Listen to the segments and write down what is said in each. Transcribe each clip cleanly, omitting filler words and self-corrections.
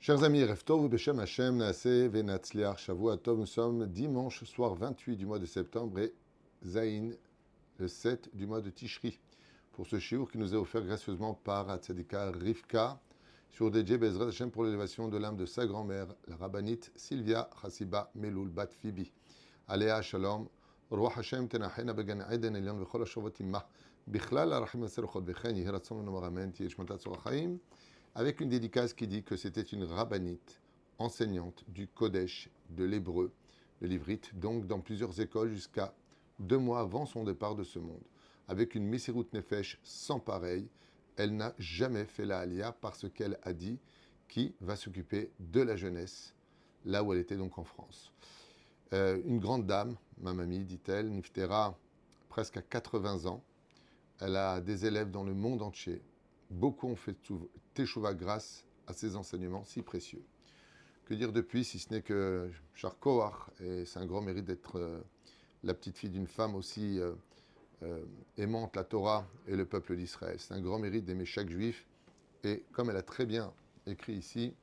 Chers amis, Rev Tov, Beshem Hashem, Naaseh, Venatzliach, Shavua Tov, nous sommes dimanche soir 28 du mois de septembre et Zayin, le 7 du mois de Tishri. Pour ce shiur qui nous est offert gracieusement par Hatzadika Rivka sur DJ Bezrat Hashem pour l'élévation de l'âme de sa grand-mère, la rabbinite Sylvia Chassiba Meloul Bat Fibi. Aléa Shalom, Roi Hashem Tenachena Began Eden Elion Vechol Hashavot Imma, Bichlal Arachim Aserochot Vechen, Yehiratzom Nomoramen, Tieshmatat Sorachaim, avec une dédicace qui dit que c'était une rabbinite enseignante du Kodesh, de l'hébreu, de l'ivrite, donc dans plusieurs écoles jusqu'à 2 mois avant son départ de ce monde. Avec une Messirut Nefesh sans pareil, elle n'a jamais fait la Aliyah parce qu'elle a dit qui va s'occuper de la jeunesse, là où elle était donc en France. Une grande dame, ma mamie, dit-elle, Niftera, presque à 80 ans. Elle a des élèves dans le monde entier. Beaucoup ont fait Teshuvah grâce à ces enseignements si précieux. Que dire depuis, si ce n'est que Charkoach, et c'est un grand mérite d'être la petite fille d'une femme aussi aimante la Torah et le peuple d'Israël. C'est un grand mérite d'aimer chaque juif. Et comme elle a très bien écrit ici,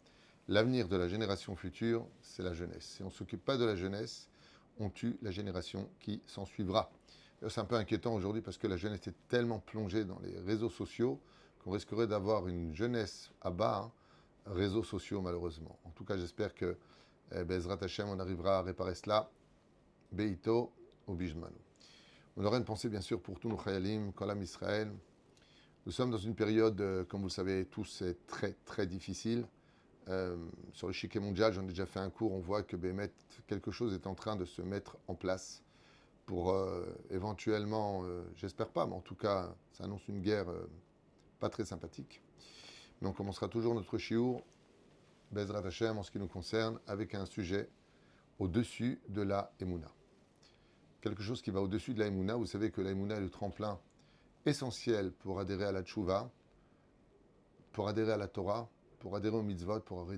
l'avenir de la génération future, c'est la jeunesse. Si on ne s'occupe pas de la jeunesse, on tue la génération qui s'en suivra. C'est un peu inquiétant aujourd'hui parce que la jeunesse est tellement plongée dans les réseaux sociaux qu'on risquerait d'avoir une jeunesse à bas, réseaux sociaux malheureusement. En tout cas, j'espère que Bezrat Hashem, on arrivera à réparer cela. Beito ou Bijmanu. On aura une pensée bien sûr pour tous nos Chayalim, Kolam Israël. Nous sommes dans une période, comme vous le savez tous, c'est très très difficile. Sur le chiquet mondial, j'en ai déjà fait un cours, on voit que quelque chose est en train de se mettre en place pour éventuellement, j'espère pas, mais en tout cas, ça annonce une guerre pas très sympathique. Mais on commencera toujours notre shiur, Bezrat Hashem, en ce qui nous concerne, avec un sujet au-dessus de la Emouna. Quelque chose qui va au-dessus de la Emouna. Vous savez que la Emouna est le tremplin essentiel pour adhérer à la Tchouva, pour adhérer à la Torah, pour adhérer au mitzvot, pour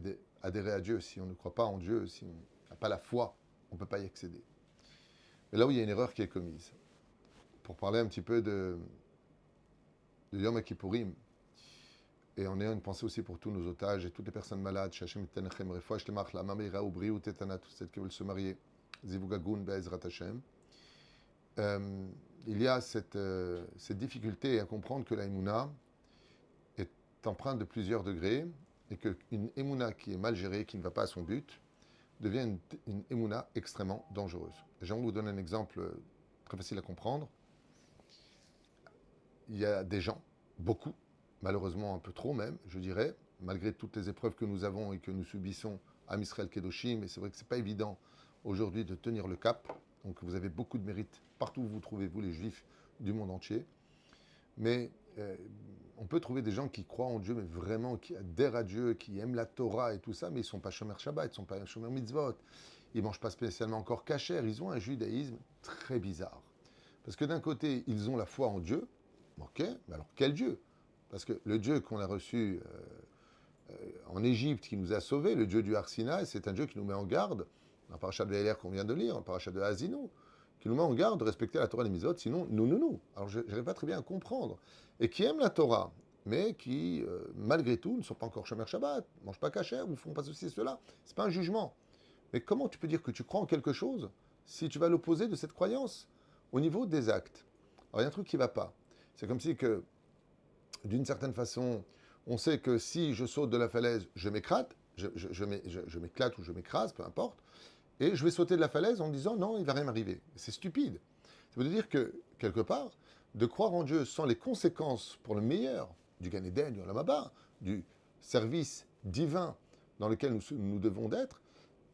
adhérer à Dieu. Si on ne croit pas en Dieu, si on n'a pas la foi, on ne peut pas y accéder. Mais là où il y a une erreur qui est commise, pour parler un petit peu de Yom Kippourim, et on a une pensée aussi pour tous nos otages et toutes les personnes malades, Shachem Tenechem Refoua Shlemach, la Mamira Obriou Tetana, toutes celles qui veulent se marier, Zivugagun Be'ezrat Hashem. Il y a cette difficulté à comprendre que la Emouna est empreinte de plusieurs degrés et qu'une Emouna qui est mal gérée, qui ne va pas à son but, devient une Emouna extrêmement dangereuse. J'aimerais vous donner un exemple très facile à comprendre. Il y a des gens, beaucoup, malheureusement un peu trop même, je dirais, malgré toutes les épreuves que nous avons et que nous subissons à Israël Kedoshim, et c'est vrai que ce n'est pas évident aujourd'hui de tenir le cap, donc vous avez beaucoup de mérite partout où vous trouvez, vous les juifs du monde entier, mais on peut trouver des gens qui croient en Dieu, mais vraiment qui adhèrent à Dieu, qui aiment la Torah et tout ça, mais ils ne sont pas Shomer Shabbat, ils ne sont pas Shomer Mitzvot, ils ne mangent pas spécialement encore kasher, ils ont un judaïsme très bizarre. Parce que d'un côté, ils ont la foi en Dieu, ok, mais alors quel Dieu? Parce que le Dieu qu'on a reçu en Égypte, qui nous a sauvés, le Dieu du Har Sinaï, c'est un Dieu qui nous met en garde, dans le parachat de LR qu'on vient de lire, dans le parachat de Haazinu, qui nous met en garde de respecter la Torah et les mitzvot, sinon nous. Alors je n'arrive pas très bien à comprendre. Et qui aiment la Torah, mais qui, malgré tout, ne sont pas encore Shomer Shabbat, ne mangent pas kasher, ou font pas ceci et cela. Ce n'est pas un jugement. Mais comment tu peux dire que tu crois en quelque chose si tu vas à l'opposé de cette croyance au niveau des actes? Alors il y a un truc qui ne va pas. C'est comme si que, d'une certaine façon, on sait que si je saute de la falaise, je m'éclate, je m'éclate ou je m'écrase, peu importe, et je vais sauter de la falaise en me disant non, il ne va rien m'arriver. C'est stupide. Ça veut dire que, quelque part, de croire en Dieu sans les conséquences pour le meilleur du Gan Eden, du Olam Haba, du service divin dans lequel nous devons d'être,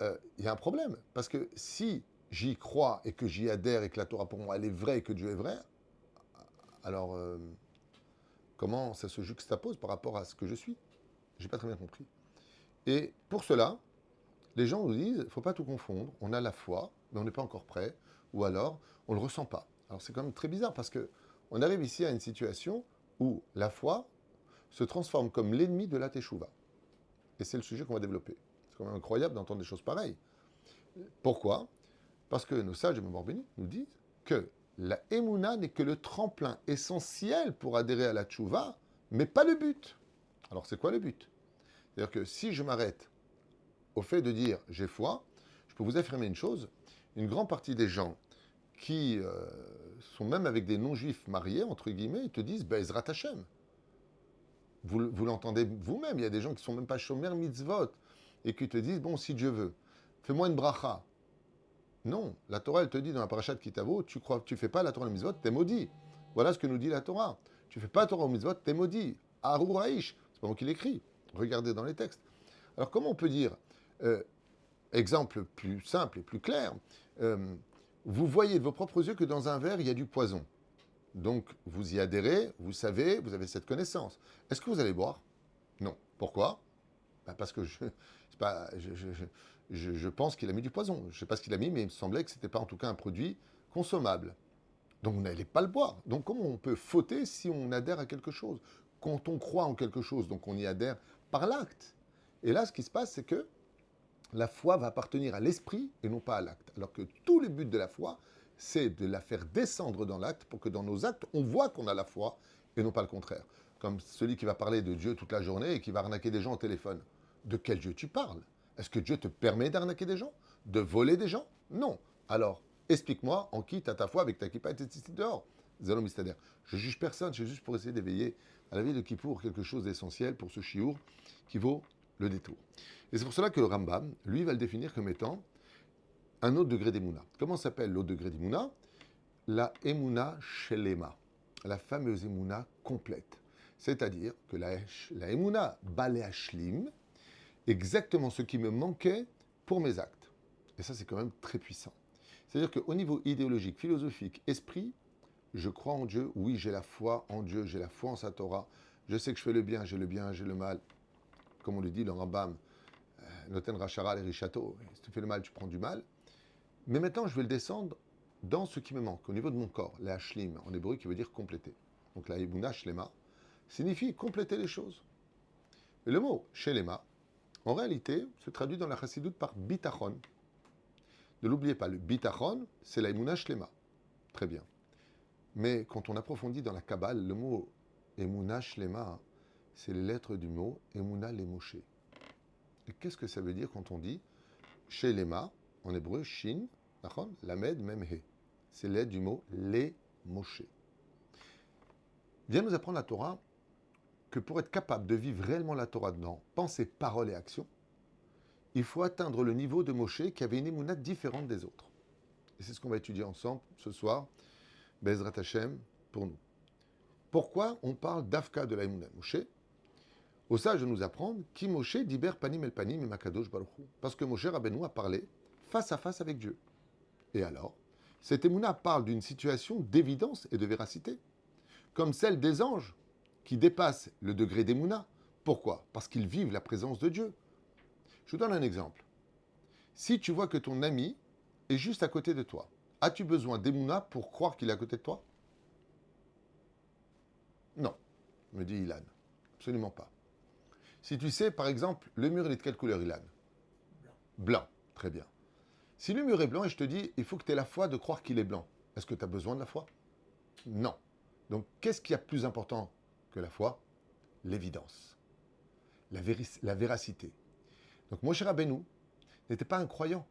il y a un problème. Parce que si j'y crois et que j'y adhère et que la Torah pour moi elle est vraie et que Dieu est vrai, alors comment ça se juxtapose par rapport à ce que je suis? J'ai pas très bien compris. Et pour cela, les gens nous disent, il ne faut pas tout confondre, on a la foi, mais on n'est pas encore prêt, ou alors on ne le ressent pas. Alors c'est quand même très bizarre parce que on arrive ici à une situation où la foi se transforme comme l'ennemi de la teshuva. Et c'est le sujet qu'on va développer. C'est quand même incroyable d'entendre des choses pareilles. Pourquoi? Parce que nos sages de mémoire bénie nous disent que la Emouna n'est que le tremplin essentiel pour adhérer à la teshuva, mais pas le but. Alors c'est quoi le but? C'est-à-dire que si je m'arrête au fait de dire j'ai foi, je peux vous affirmer une chose, une grande partie des gens qui sont même avec des non-juifs mariés, entre guillemets, ils te disent Bezrat Hashem. Vous l'entendez vous-même, il y a des gens qui sont même pas shomer mitzvot et qui te disent bon, si Dieu veut, fais-moi une bracha. Non, la Torah, elle te dit dans la parashat Kitavo, tu fais pas la Torah et mitzvot, t'es maudit. Voilà ce que nous dit la Torah. Tu fais pas la Torah ou mitzvot, t'es maudit. Aru Raïch, c'est pas moi qui l'écris. Regardez dans les textes. Alors comment on peut dire, exemple plus simple et plus clair, vous voyez de vos propres yeux que dans un verre, il y a du poison. Donc, vous y adhérez, vous savez, vous avez cette connaissance. Est-ce que vous allez boire? Non. Pourquoi? Parce que je pense qu'il a mis du poison. Je ne sais pas ce qu'il a mis, mais il me semblait que ce n'était pas en tout cas un produit consommable. Donc, vous n'allez pas le boire. Donc, comment on peut fauter si on adhère à quelque chose? Quand on croit en quelque chose, donc on y adhère par l'acte. Et là, ce qui se passe, c'est que la foi va appartenir à l'esprit et non pas à l'acte. Alors que tout le but de la foi, c'est de la faire descendre dans l'acte pour que dans nos actes, on voit qu'on a la foi et non pas le contraire. Comme celui qui va parler de Dieu toute la journée et qui va arnaquer des gens au téléphone. De quel Dieu tu parles? Est-ce que Dieu te permet d'arnaquer des gens? De voler des gens? Non. Alors, explique-moi en qui tu as ta foi avec ta kippa et tes tzitzit dehors. Zélo mystère. Je juge personne, c'est juste pour essayer d'éveiller à la vie de Kippour quelque chose d'essentiel pour ce chiour qui vaut le détour. Et c'est pour cela que le Rambam, lui, va le définir comme étant un autre degré d'Emouna. Comment s'appelle l'autre degré d'Emouna? La Emouna Shelema, la fameuse Emouna complète. C'est-à-dire que la Emouna Baléashlim, exactement ce qui me manquait pour mes actes. Et ça, c'est quand même très puissant. C'est-à-dire qu'au niveau idéologique, philosophique, esprit, je crois en Dieu, oui, j'ai la foi en Dieu, j'ai la foi en sa Torah, je sais que je fais le bien, j'ai le mal. Comme on le dit dans Rambam, Noten Rachara et Rishato, si tu fais le mal, tu prends du mal. Mais maintenant, je vais le descendre dans ce qui me manque, au niveau de mon corps, la hashlim, en hébreu, qui veut dire compléter. Donc la Ebuna Shlema signifie compléter les choses. Et le mot Shelema, en réalité, se traduit dans la chassidoute par bitachon. Ne l'oubliez pas, le bitachon, c'est la Ebuna Shlema. Très bien. Mais quand on approfondit dans la Kabbale, le mot Emuna Shlema, c'est les lettres du mot Emuna Lemoshe. Et qu'est-ce que ça veut dire quand on dit Shelema, en hébreu, Shin, Lamed, Memhe. C'est l'aide du mot les Moshe. Vient nous apprendre la Torah que pour être capable de vivre réellement la Torah dedans, pensée, parole et action, il faut atteindre le niveau de Moshe qui avait une émounate différente des autres. Et c'est ce qu'on va étudier ensemble ce soir, Bezrat Hashem, pour nous. Pourquoi on parle d'Afka de la émounate Moshe? Au sage de nous apprendre qui Moshe diber panim el panim et makadosh baruch hu. Parce que Moshe Rabbeinu a parlé face à face avec Dieu. Et alors, cette émouna parle d'une situation d'évidence et de véracité, comme celle des anges, qui dépassent le degré d'émouna. Pourquoi? Parce qu'ils vivent la présence de Dieu. Je vous donne un exemple. Si tu vois que ton ami est juste à côté de toi, as-tu besoin d'émouna pour croire qu'il est à côté de toi? Non, me dit Ilan. Absolument pas. Si tu sais, par exemple, le mur il est de quelle couleur, Ilan? Blanc. Blanc, très bien. Si le mur est blanc et je te dis, il faut que tu aies la foi de croire qu'il est blanc, est-ce que tu as besoin de la foi? Non. Donc, qu'est-ce qui est plus important que la foi? L'évidence, la véracité. Donc, Moshe Rabbeinu n'était pas un croyant.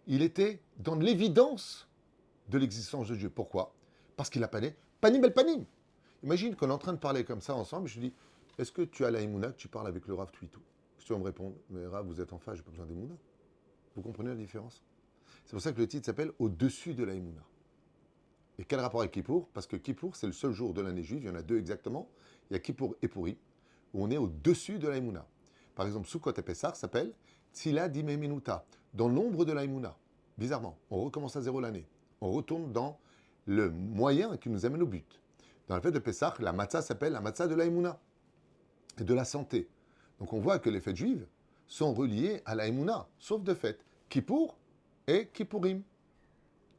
Il était dans l'évidence de l'existence de Dieu. Pourquoi? Parce qu'il a panim el panim. Imagine qu'on est en train de parler comme ça ensemble, je dis, est-ce que tu as la émouna que tu parles avec le Rav Twitou? Si tu vas me répondre, mais Rav, vous êtes en face, j'ai pas besoin d'émouna. Vous comprenez la différence? C'est pour ça que le titre s'appelle Au-dessus de la Emouna. Et quel rapport avec Kippour? Parce que Kippour, c'est le seul jour de l'année juive, il y en a deux exactement. Il y a Kippour et Pourim, où on est au-dessus de la Emouna. Par exemple, Sukkot et Pessah s'appelle Tzila Dime Minuta, dans l'ombre de la Emouna. Bizarrement, on recommence à zéro l'année. On retourne dans le moyen qui nous amène au but. Dans la fête de Pessah, la matzah s'appelle la matzah de la Emouna et de la santé. Donc on voit que les fêtes juives sont reliées à la Emouna, sauf de fêtes. Kippour et Kippourim.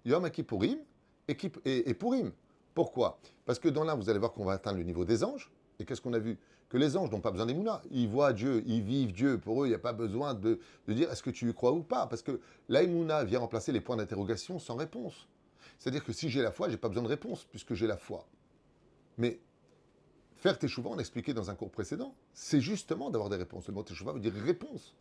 Yom Kippourim et Pourim. Pourquoi? Parce que dans l'un, vous allez voir qu'on va atteindre le niveau des anges. Et qu'est-ce qu'on a vu? Que les anges n'ont pas besoin d'émouna. Ils voient Dieu, ils vivent Dieu. Pour eux, il n'y a pas besoin de dire est-ce que tu y crois ou pas. Parce que l'émouna vient remplacer les points d'interrogation sans réponse. C'est-à-dire que si j'ai la foi, je n'ai pas besoin de réponse puisque j'ai la foi. Mais faire teshuva, on a expliqué dans un cours précédent, c'est justement d'avoir des réponses. Le mot teshuva veut dire réponse.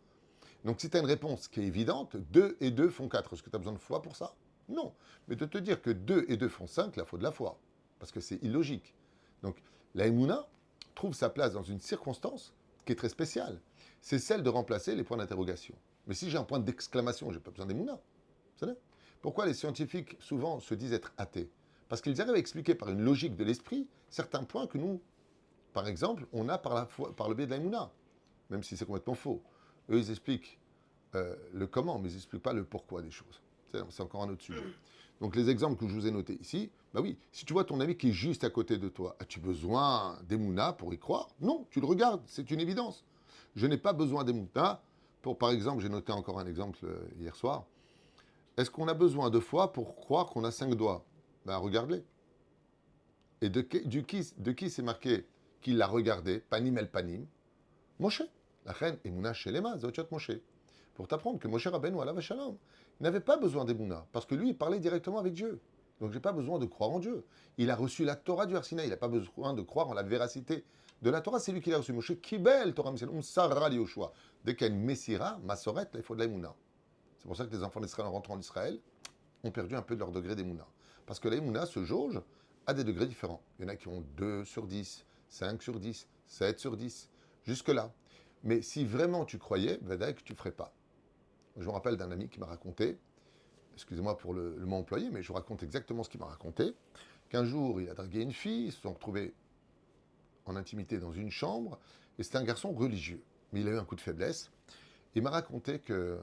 Donc si tu as une réponse qui est évidente, 2 et 2 font 4. Est-ce que tu as besoin de foi pour ça? Non. Mais de te dire que 2 et 2 font 5, là, faut de la foi. Parce que c'est illogique. Donc la Emouna trouve sa place dans une circonstance qui est très spéciale. C'est celle de remplacer les points d'interrogation. Mais si j'ai un point d'exclamation, je n'ai pas besoin d'Emouna. Vous savez? Pourquoi les scientifiques souvent se disent être athées? Parce qu'ils arrivent à expliquer par une logique de l'esprit certains points que nous, par exemple, on a par le biais de la Emouna. Même si c'est complètement faux. Eux, ils expliquent le comment, mais ils n'expliquent pas le pourquoi des choses. C'est encore un autre sujet. Donc les exemples que je vous ai notés ici, bah oui, si tu vois ton ami qui est juste à côté de toi, as-tu besoin d'Emouna pour y croire? Non, tu le regardes, c'est une évidence. Je n'ai pas besoin d'Emouna pour, par exemple, j'ai noté encore un exemple hier soir. Est-ce qu'on a besoin de foi pour croire qu'on a 5 doigts? Ben regarde-les. Et de qui c'est marqué qu'il l'a regardé, panim el panim? Moshe. La reine Emouna Shelema, Zotiot Moshe. Pour t'apprendre que Moshe Rabbeinu, alav shalom, il n'avait pas besoin d'Emouna, parce que lui, il parlait directement avec Dieu. Donc, j'ai pas besoin de croire en Dieu. Il a reçu la Torah du Har Sinaï. Il n'a pas besoin de croire en la véracité de la Torah. C'est lui qui l'a reçu. Moshe, Kibel, Torah Miselum, Sarra Yoshua. Dès qu'il y a une Messira, Masoret, il faut de l'Emouna. C'est pour ça que les enfants d'Israël, en rentrant en Israël, ont perdu un peu de leur degré d'Emouna. Parce que l'Emouna se jauge à des degrés différents. Il y en a qui ont 2 sur 10, 5 sur 10, 7 sur 10, jusque-là. Mais si vraiment tu croyais, Vadaï, que tu ne ferais pas. Je me rappelle d'un ami qui m'a raconté, excusez-moi pour le mot employé, mais je vous raconte exactement ce qu'il m'a raconté, qu'un jour, il a dragué une fille, ils se sont retrouvés en intimité dans une chambre, et c'était un garçon religieux. Mais il a eu un coup de faiblesse. Il m'a raconté que,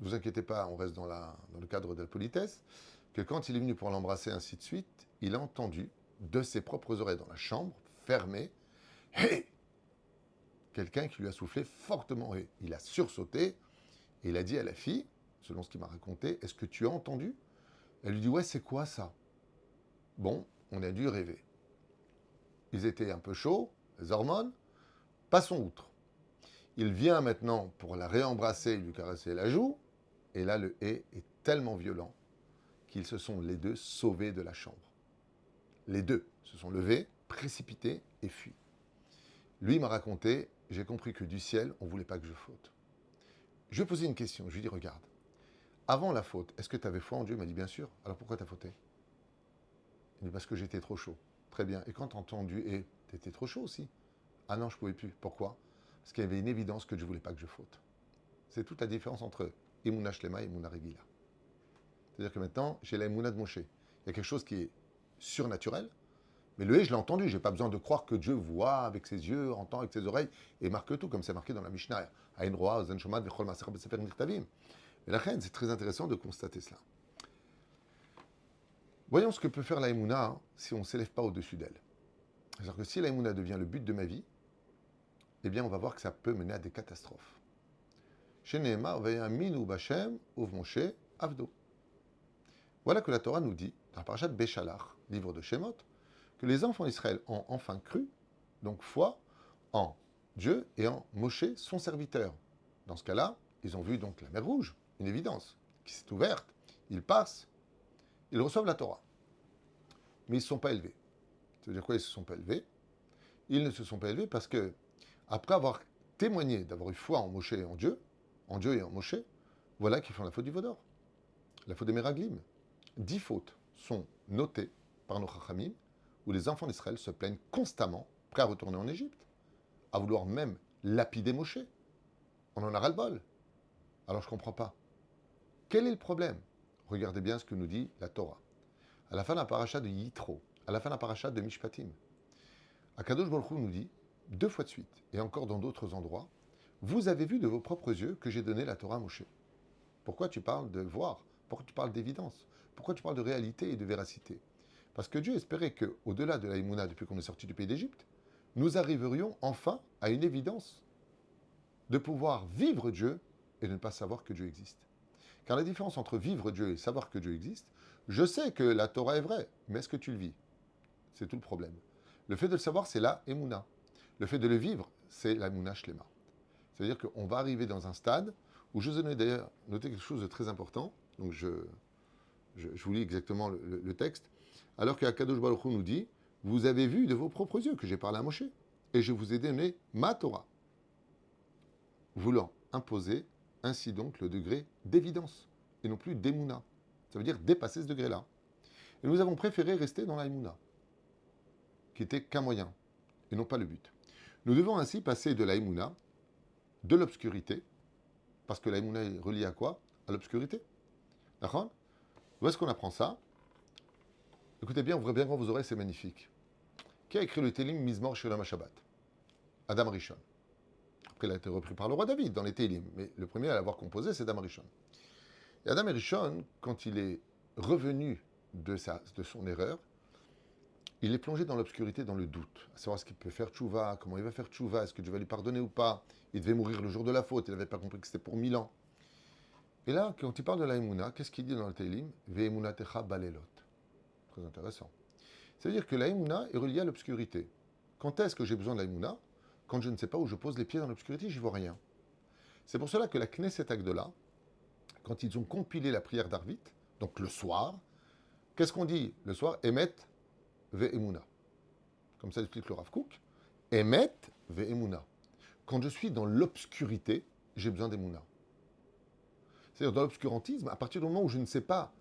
ne vous inquiétez pas, on reste dans le cadre de la politesse, que quand il est venu pour l'embrasser, ainsi de suite, il a entendu de ses propres oreilles dans la chambre, fermée, « Hey !» Quelqu'un qui lui a soufflé fortement. Et il a sursauté et il a dit à la fille, selon ce qu'il m'a raconté, est-ce que tu as entendu? Elle lui dit, ouais, c'est quoi ça? Bon, on a dû rêver. Ils étaient un peu chauds, les hormones, passons outre. Il vient maintenant pour la réembrasser, lui caresser la joue, et là, le hé est tellement violent qu'ils se sont les deux sauvés de la chambre. Les deux se sont levés, précipités et fuis. Lui m'a raconté, j'ai compris que du ciel, on ne voulait pas que je faute. Je lui ai posé une question, je lui ai dit, regarde, avant la faute, est-ce que tu avais foi en Dieu? Il m'a dit, bien sûr. Alors pourquoi tu as fauté? Il dit, parce que j'étais trop chaud. Très bien. Et quand tu as entendu, et tu étais trop chaud aussi? Ah non, je ne pouvais plus. Pourquoi? Parce qu'il y avait une évidence que je ne voulais pas que je faute. C'est toute la différence entre Emouna Shlema et Emouna Regila. C'est-à-dire que maintenant, j'ai la Emouna de Moshe. Il y a quelque chose qui est surnaturel, mais le je l'ai entendu. Je n'ai pas besoin de croire que Dieu voit avec ses yeux, entend avec ses oreilles et marque tout, comme c'est marqué dans la Mishnah. Aïn Roa, Zen Shomad, Vechol Maser Besefer Nirtavim. Mais la reine, c'est très intéressant de constater cela. Voyons ce que peut faire la Emouna si on ne s'élève pas au-dessus d'elle. C'est-à-dire que si la Emouna devient le but de ma vie, eh bien on va voir que ça peut mener à des catastrophes. Chez Nehema, Vayaminu Bachem, Uv Moshe, Avdo. Voilà que la Torah nous dit, dans la parashat Béchalach, livre de Shemot, que les enfants d'Israël ont enfin cru, donc foi, en Dieu et en Moshe, son serviteur. Dans ce cas-là, ils ont vu donc la mer Rouge, une évidence, qui s'est ouverte. Ils passent, ils reçoivent la Torah. Mais ils ne se sont pas élevés. Ça veut dire quoi, ils ne se sont pas élevés? Ils ne se sont pas élevés parce que, après avoir témoigné d'avoir eu foi en Moshe et en Dieu et en Moshe, voilà qu'ils font la faute du Vaudor, la faute des Meraglim. 10 fautes sont notées par nos Chachamim, où les enfants d'Israël se plaignent constamment, prêts à retourner en Égypte, à vouloir même lapider Moshe. On en a ras-le-bol. Alors je ne comprends pas. Quel est le problème? Regardez bien ce que nous dit la Torah. À la fin de la paracha de Yitro, à la fin de la paracha de Mishpatim, Akadosh Baruch Hu nous dit, 2 fois de suite, et encore dans d'autres endroits, vous avez vu de vos propres yeux que j'ai donné la Torah à Moshe. Pourquoi tu parles de voir? Pourquoi tu parles d'évidence? Pourquoi tu parles de réalité et de véracité? Parce que Dieu espérait qu'au-delà de la Emouna, depuis qu'on est sorti du pays d'Égypte, nous arriverions enfin à une évidence de pouvoir vivre Dieu et de ne pas savoir que Dieu existe. Car la différence entre vivre Dieu et savoir que Dieu existe, je sais que la Torah est vraie, mais est-ce que tu le vis? C'est tout le problème. Le fait de le savoir, c'est la Emouna. Le fait de le vivre, c'est la Emouna Shlema. C'est-à-dire qu'on va arriver dans un stade où je vous ai d'ailleurs noté quelque chose de très important. Donc je vous lis exactement le texte. Alors qu'Akadosh Baruch Hu nous dit, vous avez vu de vos propres yeux que j'ai parlé à Moshe, et je vous ai donné ma Torah. Voulant imposer ainsi donc le degré d'évidence et non plus d'émouna. Ça veut dire dépasser ce degré-là. Et nous avons préféré rester dans l'aïmouna, qui était qu'un moyen et non pas le but. Nous devons ainsi passer de l'aïmouna, de l'obscurité, parce que l'aïmouna est relié à quoi? À l'obscurité. D'accord? Où est-ce qu'on apprend ça? Écoutez bien, ouvrez bien grand vos oreilles, c'est magnifique. Qui a écrit le Télim Mizmor Shulam Shabbat? Adam Rishon. Après, il a été repris par le roi David dans les Télim, mais le premier à l'avoir composé, c'est Adam Rishon. Et Adam Rishon, quand il est revenu de son erreur, il est plongé dans l'obscurité, dans le doute, à savoir ce qu'il peut faire tchouva, comment il va faire tchouva, est-ce que Dieu va lui pardonner ou pas. Il devait mourir le jour de la faute, il n'avait pas compris que c'était pour 1000 ans. Et là, quand il parle de l'aïmouna, qu'est-ce qu'il dit dans le Télim? Ve'emunatecha balelot. Très intéressant. C'est-à-dire que l'aïmouna est reliée à l'obscurité. Quand est-ce que j'ai besoin de l'aïmouna? Quand je ne sais pas où je pose les pieds dans l'obscurité, j'y vois rien. C'est pour cela que la Knesset Agdola, quand ils ont compilé la prière d'Arvit, donc le soir, qu'est-ce qu'on dit le soir? Emet ve'emuna. Comme ça explique le Rav Kook. Emet ve'emuna. Quand je suis dans l'obscurité, j'ai besoin d'emuna. C'est-à-dire dans l'obscurantisme, à partir du moment où je ne sais pas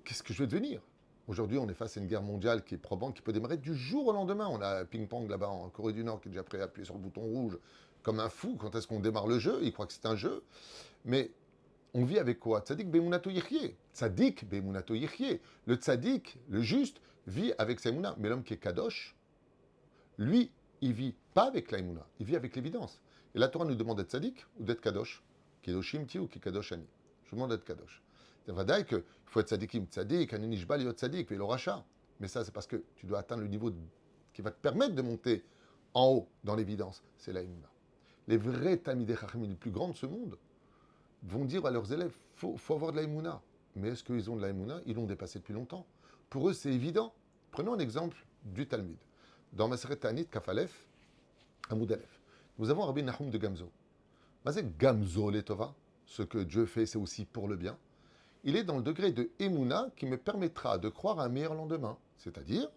qu'est-ce que je vais devenir. Aujourd'hui, on est face à une guerre mondiale qui est probante, qui peut démarrer du jour au lendemain. On a ping-pong là-bas en Corée du Nord qui est déjà prêt à appuyer sur le bouton rouge comme un fou. Quand est-ce qu'on démarre le jeu? Il croit que c'est un jeu. Mais on vit avec quoi? Tzadik be'emunato yichye. Tzadik be'emunato yichye. Le tzadik, le juste, vit avec sa emuna. Mais l'homme qui est kadosh, lui, il vit pas avec la emuna. Il vit avec l'évidence. Et la Torah nous demande d'être tzadik ou d'être kadosh. Kedoshim ti ou ki kadosh ani. Je vous demande d'être kadosh. C'est vrai qu'il faut être tzadikim tzadik, anenishbal yot tzadik, et le rachat. Mais ça, c'est parce que tu dois atteindre le niveau qui va te permettre de monter en haut, dans l'évidence. C'est la emuna. Les vrais Talmidei Chachamim les plus grands de ce monde vont dire à leurs élèves, faut avoir de la emuna. Mais est-ce qu'ils ont de la emuna? Ils l'ont dépassé depuis longtemps. Pour eux, c'est évident. Prenons un exemple du Talmud. Dans Maseret Ta'anit, Kafalef, Amoud Aleph, nous avons Rabbi Nahum de Gamzo. C'est Gamzo Letova. Ce que Dieu fait, c'est aussi pour le bien. Il est dans le degré de Emouna qui me permettra de croire à un meilleur lendemain. C'est-à-dire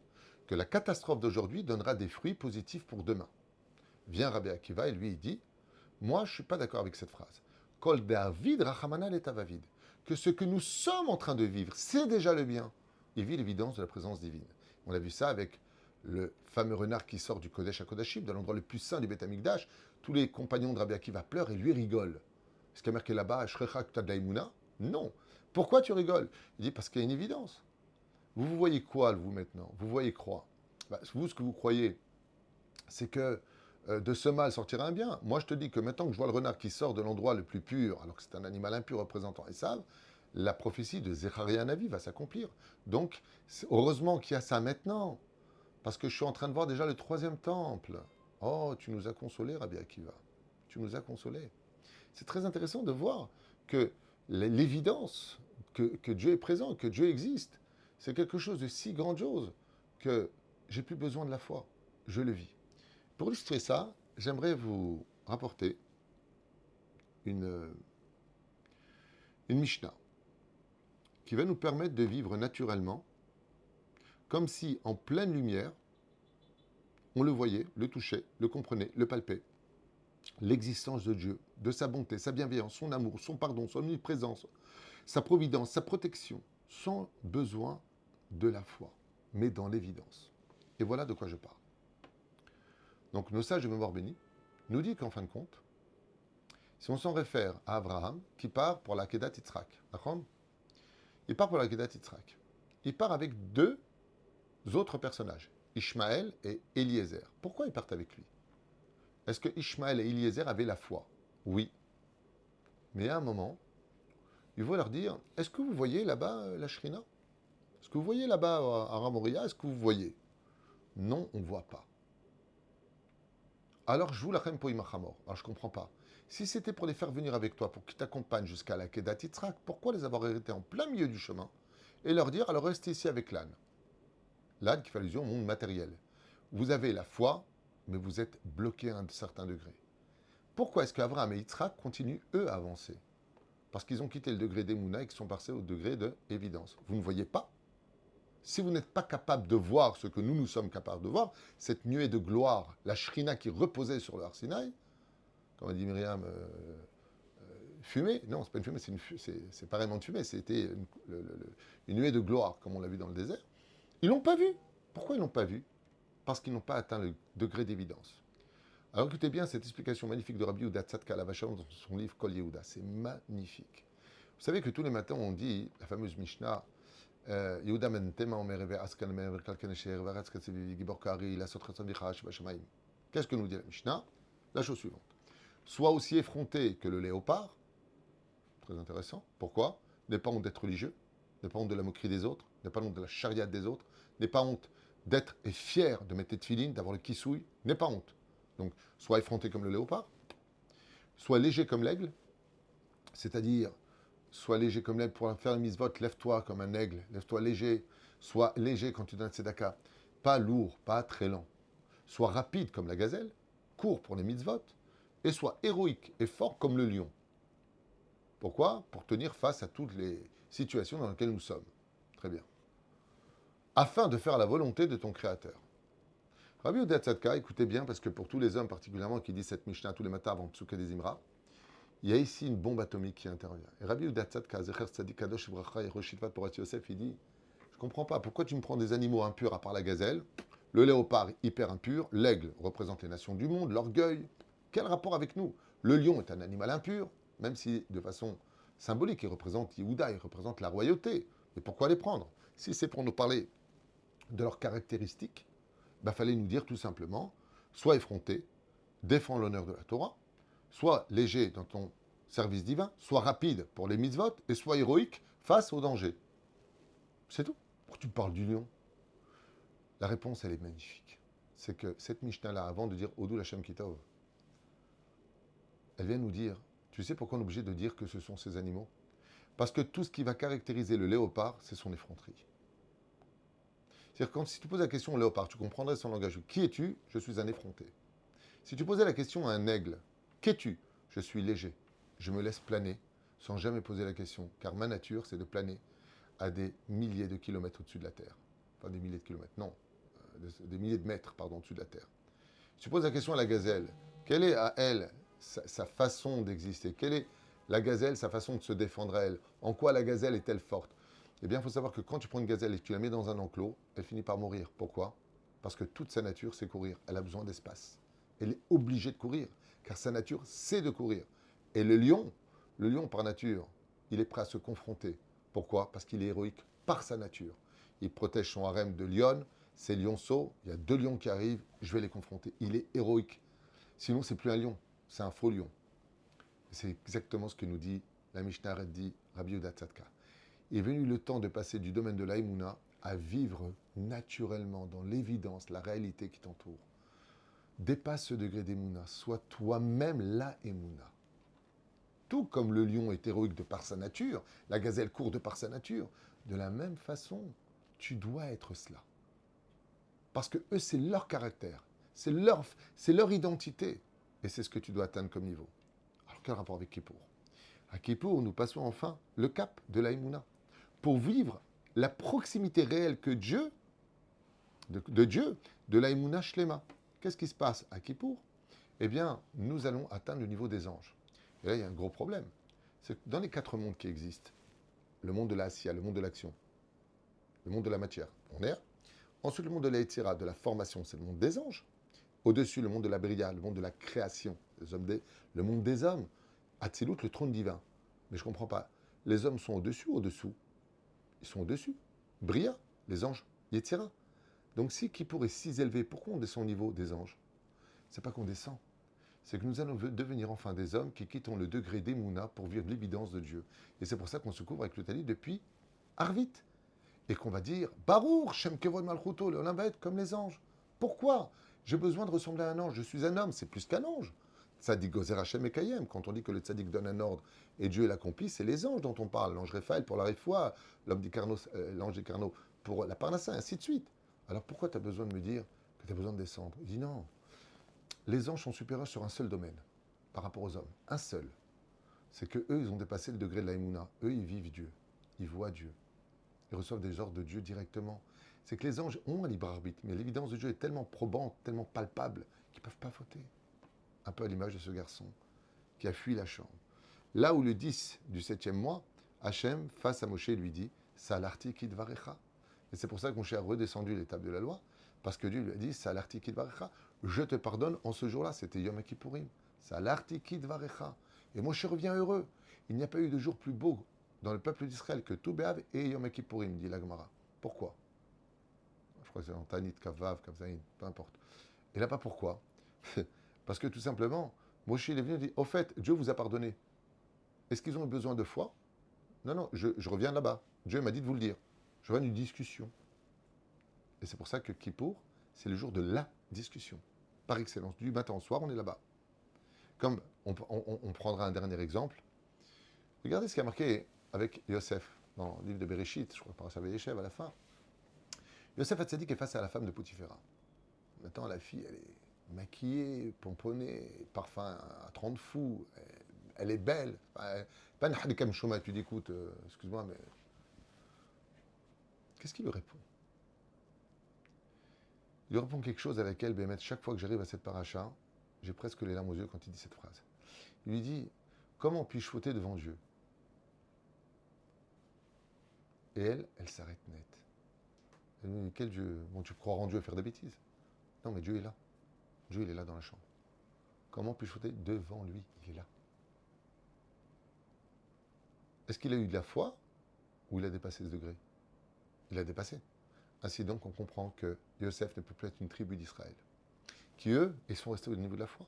que la catastrophe d'aujourd'hui donnera des fruits positifs pour demain. Vient Rabbi Akiva et lui, il dit, moi, je ne suis pas d'accord avec cette phrase. Kol David Rachamana Letavavid. Que ce que nous sommes en train de vivre, c'est déjà le bien. Il vit l'évidence de la présence divine. On a vu ça avec le fameux renard qui sort du Kodesh à Kodashim, de l'endroit le plus saint du Beth Amikdash. Tous les compagnons de Rabbi Akiva pleurent et lui rigolent. Est-ce qu'il y a marqué là-bas, Shrecha Ktadlaïmouna? Non. Pourquoi tu rigoles? Il dit, parce qu'il y a une évidence. Vous voyez quoi, vous, maintenant? Vous voyez quoi? Vous, ce que vous croyez, c'est que de ce mal sortira un bien. Moi, je te dis que maintenant que je vois le renard qui sort de l'endroit le plus pur, alors que c'est un animal impur représentant Esav, la prophétie de Zecharia Navi va s'accomplir. Donc, heureusement qu'il y a ça maintenant, parce que je suis en train de voir déjà le 3e temple. Oh, tu nous as consolés, Rabbi Akiva. Tu nous as consolés. C'est très intéressant de voir que l'évidence que Dieu est présent, que Dieu existe, c'est quelque chose de si grandiose que j'ai plus besoin de la foi. Je le vis. Pour illustrer ça, j'aimerais vous rapporter une Mishnah qui va nous permettre de vivre naturellement, comme si en pleine lumière, on le voyait, le touchait, le comprenait, le palpait. L'existence de Dieu, de sa bonté, sa bienveillance, son amour, son pardon, son omniprésence, sa providence, sa protection, sans besoin de la foi, mais dans l'évidence. Et voilà de quoi je parle. Donc nos sages de mémoire bénie nous disent qu'en fin de compte, si on s'en réfère à Abraham, qui part pour la Kedat Yitzhak, il part pour la Kedat Yitzhak. Il part avec 2 autres personnages, Ishmaël et Eliezer. Pourquoi ils partent avec lui? Est-ce que Ishmaël et Eliezer avaient la foi? Oui. Mais à un moment, il va leur dire, est-ce que vous voyez là-bas la Shrina? Est-ce que vous voyez là-bas à Ramoria? Est-ce que vous voyez? Non, on ne voit pas. Alors, je vous la pour Imachamor. Alors, je ne comprends pas. Si c'était pour les faire venir avec toi, pour qu'ils t'accompagnent jusqu'à la Kedat Yitzhak, pourquoi les avoir arrêtés en plein milieu du chemin et leur dire, alors restez ici avec l'âne? L'âne qui fait allusion au monde matériel. Vous avez la foi, mais vous êtes bloqué à un certain degré. Pourquoi est-ce qu'Abraham et Yitzhak continuent, eux, à avancer? Parce qu'ils ont quitté le degré d'Emouna et qu'ils sont passés au degré de évidence. Vous ne voyez pas? Si vous n'êtes pas capable de voir ce que nous sommes capables de voir, cette nuée de gloire, la Shrina qui reposait sur le Har Sinaï, comme a dit Myriam, fumée. Non, c'est pas une fumée, c'est pas vraiment une fumée, c'était une nuée de gloire, comme on l'a vu dans le désert. Ils l'ont pas vu. Pourquoi ils l'ont pas vu? Parce qu'ils n'ont pas atteint le degré d'évidence. Alors écoutez bien cette explication magnifique de Rabbi Yehuda Tzadka Lavacham dans son livre Kol Yehuda. C'est magnifique. Vous savez que tous les matins on dit la fameuse Mishnah Yehuda men tema omer eve askan men kalken esher varatz katsevivi gibor kari la sot ratzon dichash bashamaim. Qu'est-ce que nous dit la Mishnah? La chose suivante. Sois aussi effronté que le léopard. Très intéressant. Pourquoi? N'aie pas honte d'être religieux, n'aie pas honte de la moquerie des autres, n'aie pas honte de la chariade des autres, n'aie pas honte d'être et fier de mettre tes tefilines, d'avoir le kissouille, n'aie pas honte. Donc, sois effronté comme le léopard, sois léger comme l'aigle, c'est-à-dire, sois léger comme l'aigle pour faire une mitzvot, lève-toi comme un aigle, lève-toi léger, sois léger quand tu donnes tzedaka, pas lourd, pas très lent, sois rapide comme la gazelle, cours pour les mitzvot, et sois héroïque et fort comme le lion. Pourquoi? Pour tenir face à toutes les situations dans lesquelles nous sommes. Très bien. Afin de faire la volonté de ton Créateur. Rabbi Yehuda Tzadka, écoutez bien, parce que pour tous les hommes particulièrement qui disent cette Mishnah tous les matins avant Psuka des Imra, il y a ici une bombe atomique qui intervient. Et Rabbi Yehuda Tzadka, Zecher Tzadik Kadosh Bracha Yeroshitvat Porat Yosef, il dit, je ne comprends pas, pourquoi tu me prends des animaux impurs à part la gazelle, le léopard hyper impur, l'aigle représente les nations du monde, l'orgueil, quel rapport avec nous? Le lion est un animal impur, même si de façon symbolique, il représente Yehuda, il représente la royauté. Mais pourquoi les prendre? Si c'est pour nous parler de leurs caractéristiques, il fallait nous dire tout simplement, sois effronté, défends l'honneur de la Torah, sois léger dans ton service divin, sois rapide pour les mitzvot et sois héroïque face au danger. C'est tout. Pourquoi tu me parles du lion? La réponse, elle est magnifique. C'est que cette Mishnah-là, avant de dire Odou Lachem Kitov, elle vient nous dire, tu sais pourquoi on est obligé de dire que ce sont ces animaux? Parce que tout ce qui va caractériser le léopard, c'est son effronterie. C'est-à-dire que si tu poses la question au léopard, tu comprendrais son langage. Qui es-tu? Je suis un effronté. Si tu posais la question à un aigle, qu'es-tu? Je suis léger. Je me laisse planer sans jamais poser la question. Car ma nature, c'est de planer à des milliers de kilomètres au-dessus de la Terre. Enfin, des milliers de kilomètres, non. Des milliers de mètres, pardon, au-dessus de la Terre. Si tu poses la question à la gazelle, quelle est à elle sa façon d'exister? Quelle est la gazelle, sa façon de se défendre à elle? En quoi la gazelle est-elle forte? Eh bien, il faut savoir que quand tu prends une gazelle et que tu la mets dans un enclos, elle finit par mourir. Pourquoi? Parce que toute sa nature, c'est courir. Elle a besoin d'espace. Elle est obligée de courir, car sa nature, c'est de courir. Et le lion par nature, il est prêt à se confronter. Pourquoi? Parce qu'il est héroïque par sa nature. Il protège son harem de lionnes, c'est lionceaux, il y a 2 lions qui arrivent, je vais les confronter. Il est héroïque. Sinon, c'est plus un lion, c'est un faux lion. C'est exactement ce que nous dit la Mishnah, dit Rabbi Yehuda Tzadka. Il est venu le temps de passer du domaine de l'Aïmouna à vivre naturellement dans l'évidence, la réalité qui t'entoure. Dépasse ce degré d'Emouna, sois toi-même la Emouna. Tout comme le lion est héroïque de par sa nature, la gazelle court de par sa nature, de la même façon, tu dois être cela. Parce que eux, c'est leur caractère, c'est leur identité. Et c'est ce que tu dois atteindre comme niveau. Alors, quel rapport avec Kippour? À Kippour, nous passons enfin le cap de l'Aïmouna. Pour vivre la proximité réelle que Dieu, de Dieu, de l'Aïmouna Shlema. Qu'est-ce qui se passe à Kippour? Eh bien, nous allons atteindre le niveau des anges. Et là, il y a un gros problème. C'est que dans les 4 mondes qui existent, le monde de l'Assia, le monde de l'action, le monde de la matière, on est. Ensuite, le monde de l'Etzira, de la formation, c'est le monde des anges. Au-dessus, le monde de la Bria, le monde de la création, le monde des hommes. Atzilut, le trône divin. Mais je ne comprends pas. Les hommes sont au-dessus ou au-dessous? Ils sont au-dessus. Bria, les anges, Yetzira. Donc si Kippour est si élevé, pourquoi on descend au niveau des anges? C'est pas qu'on descend. C'est que nous allons devenir enfin des hommes qui quittons le degré d'Emouna pour vivre l'évidence de Dieu. Et c'est pour ça qu'on se couvre avec le talit depuis Arvit. Et qu'on va dire Barour, Shem Kevod Malchuto, le va être comme les anges. Pourquoi? J'ai besoin de ressembler à un ange. Je suis un homme, c'est plus qu'un ange. Tzadik Gozer Hashem et Kayem. Quand on dit que le Tzadik donne un ordre et Dieu l'accomplit, c'est les anges dont on parle. L'ange Raphaël pour la réfoua, l'ange d'Icarno pour la Parnassa, ainsi de suite. Alors pourquoi tu as besoin de me dire que tu as besoin de descendre? Il dit non. Les anges sont supérieurs sur un seul domaine par rapport aux hommes. Un seul. C'est que eux, ils ont dépassé le degré de l'Aïmouna. Eux, ils vivent Dieu. Ils voient Dieu. Ils reçoivent des ordres de Dieu directement. C'est que les anges ont un libre arbitre, mais l'évidence de Dieu est tellement probante, tellement palpable, qu'ils ne peuvent pas fauter. Un peu à l'image de ce garçon qui a fui la chambre. Là où le 10 du 7e mois, Hachem, face à Moshe, lui dit Salarti kidvarecha. Et c'est pour ça que Moshe a redescendu l'étape de la loi, parce que Dieu lui a dit Salarti kidvarecha. Je te pardonne en ce jour-là, c'était Yom Kippourim. Salarti kidvarecha. Et Moshe revient heureux. Il n'y a pas eu de jour plus beau dans le peuple d'Israël que Tou B'Av et Yom Kippourim, dit la Gemara. Pourquoi? Je crois que c'est en Tanit, Kavav, Kavzaïn, peu importe. Et là-bas, pourquoi? Parce que tout simplement, Moshe il est venu et dit au fait, Dieu vous a pardonné. Est-ce qu'ils ont eu besoin de foi? Non, non, je reviens là-bas. Dieu m'a dit de vous le dire. Je reviens d'une discussion. Et c'est pour ça que Kippour, c'est le jour de la discussion. Par excellence. Du matin au soir, on est là-bas. Comme on prendra un dernier exemple. Regardez ce qui a marqué avec Yosef dans le livre de Bereshit, je crois par sa Yeshev à la fin. Yosef Hatzadik est face à la femme de Poutifera. Maintenant, la fille, elle est maquillée, pomponnée, parfum à 30 fous, elle est belle. Pas une hadikam shoma, tu dis, écoute, excuse-moi, mais. Qu'est-ce qu'il lui répond? Il lui répond quelque chose à laquelle, Bémet, chaque fois que j'arrive à cette paracha, j'ai presque les larmes aux yeux quand il dit cette phrase. Il lui dit comment puis-je fauter devant Dieu? Et elle s'arrête net. Elle me dit quel Dieu? Bon, tu crois en Dieu à faire des bêtises? Non, mais Dieu est là. Dieu, il est là dans la chambre. Comment puis-je fauter devant lui? Il est là. Est-ce qu'il a eu de la foi ou il a dépassé ce degré? Il a dépassé. Ainsi donc, on comprend que Yosef ne peut plus être une tribu d'Israël. Qui, eux, ils sont restés au niveau de la foi.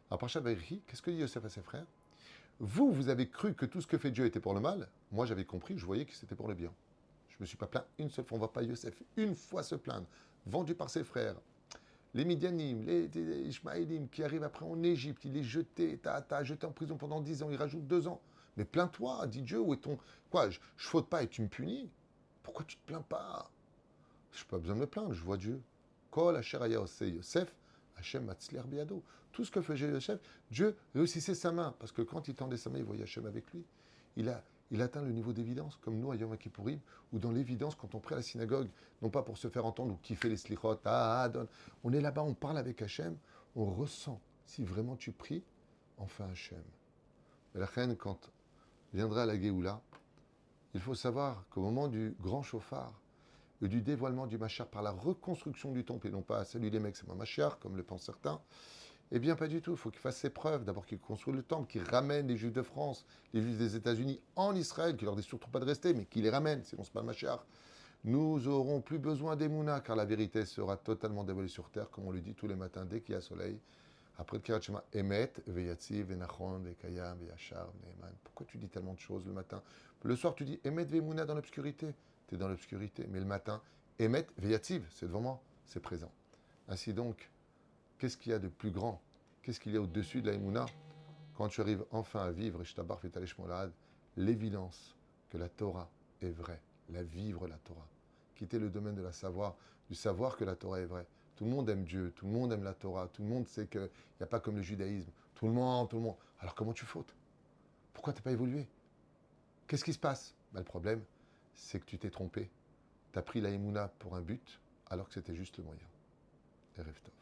Alors, Parashat Vayechi, qu'est-ce que dit Yosef à ses frères? Vous, vous avez cru que tout ce que fait Dieu était pour le mal. Moi, j'avais compris, je voyais que c'était pour le bien. Je ne me suis pas plaint une seule fois. On ne va pas Yosef une fois se plaindre. Vendu par ses frères. Les Midianim, les Ishmaélim qui arrivent après en Égypte, il est jeté, t'as jeté en prison pendant 10 ans, il rajoute 2 ans. Mais plains-toi, dit Dieu, où est ton... Quoi, je faute pas et tu me punis? Pourquoi tu te plains pas? Je n'ai pas besoin de me plaindre, je vois Dieu. Kol Asher Aya Osei Yosef, Hachem Matzliar Biado. Tout ce que faisait Yosef, Dieu réussissait sa main, parce que quand il tendait sa main, il voyait Hachem avec lui. Il atteint le niveau d'évidence, comme nous à Yom Kippourim, ou dans l'évidence quand on prie à la synagogue, non pas pour se faire entendre ou kiffer les slichot, on est là-bas, on parle avec Hachem, on ressent, si vraiment tu pries, enfin Hachem. Mais la reine, quand viendra la Géoula, il faut savoir qu'au moment du grand chauffard, et du dévoilement du Machar par la reconstruction du temple, et non pas salut les mecs, c'est moi Machar, comme le pensent certains, eh bien pas du tout, il faut qu'il fasse ses preuves, d'abord qu'il construise le temple, qu'il ramène les Juifs de France, les Juifs des États-Unis en Israël, qu'il leur dit surtout pas de rester, mais qu'il les ramène, sinon c'est pas le Machar. Nous aurons plus besoin d'Emouna, car la vérité sera totalement dévoilée sur terre, comme on le dit tous les matins, dès qu'il y a soleil. Après le Kirat Shema, Emet, Veyatzi, Venachon, Vekayam, Veyachar, Neeman. Pourquoi tu dis tellement de choses le matin? Le soir, tu dis Emet, Vemouna dans l'obscurité. Tu es dans l'obscurité. Mais le matin, Emet, Veyatziv, c'est devant moi, c'est présent. Ainsi donc, qu'est-ce qu'il y a de plus grand? Qu'est-ce qu'il y a au-dessus de la Emouna? Quand tu arrives enfin à vivre, Ishtabar Fetalesh Molad, l'évidence que la Torah est vraie, la vivre la Torah. Quitter le domaine de la savoir, du savoir que la Torah est vraie. Tout le monde aime Dieu, tout le monde aime la Torah, tout le monde sait qu'il n'y a pas comme le judaïsme. Tout le monde, tout le monde. Alors comment tu fautes? Pourquoi tu n'as pas évolué? Qu'est-ce qui se passe? Le problème, c'est que tu t'es trompé. Tu as pris la Emouna pour un but, alors que c'était juste le moyen. Et rêve Tov.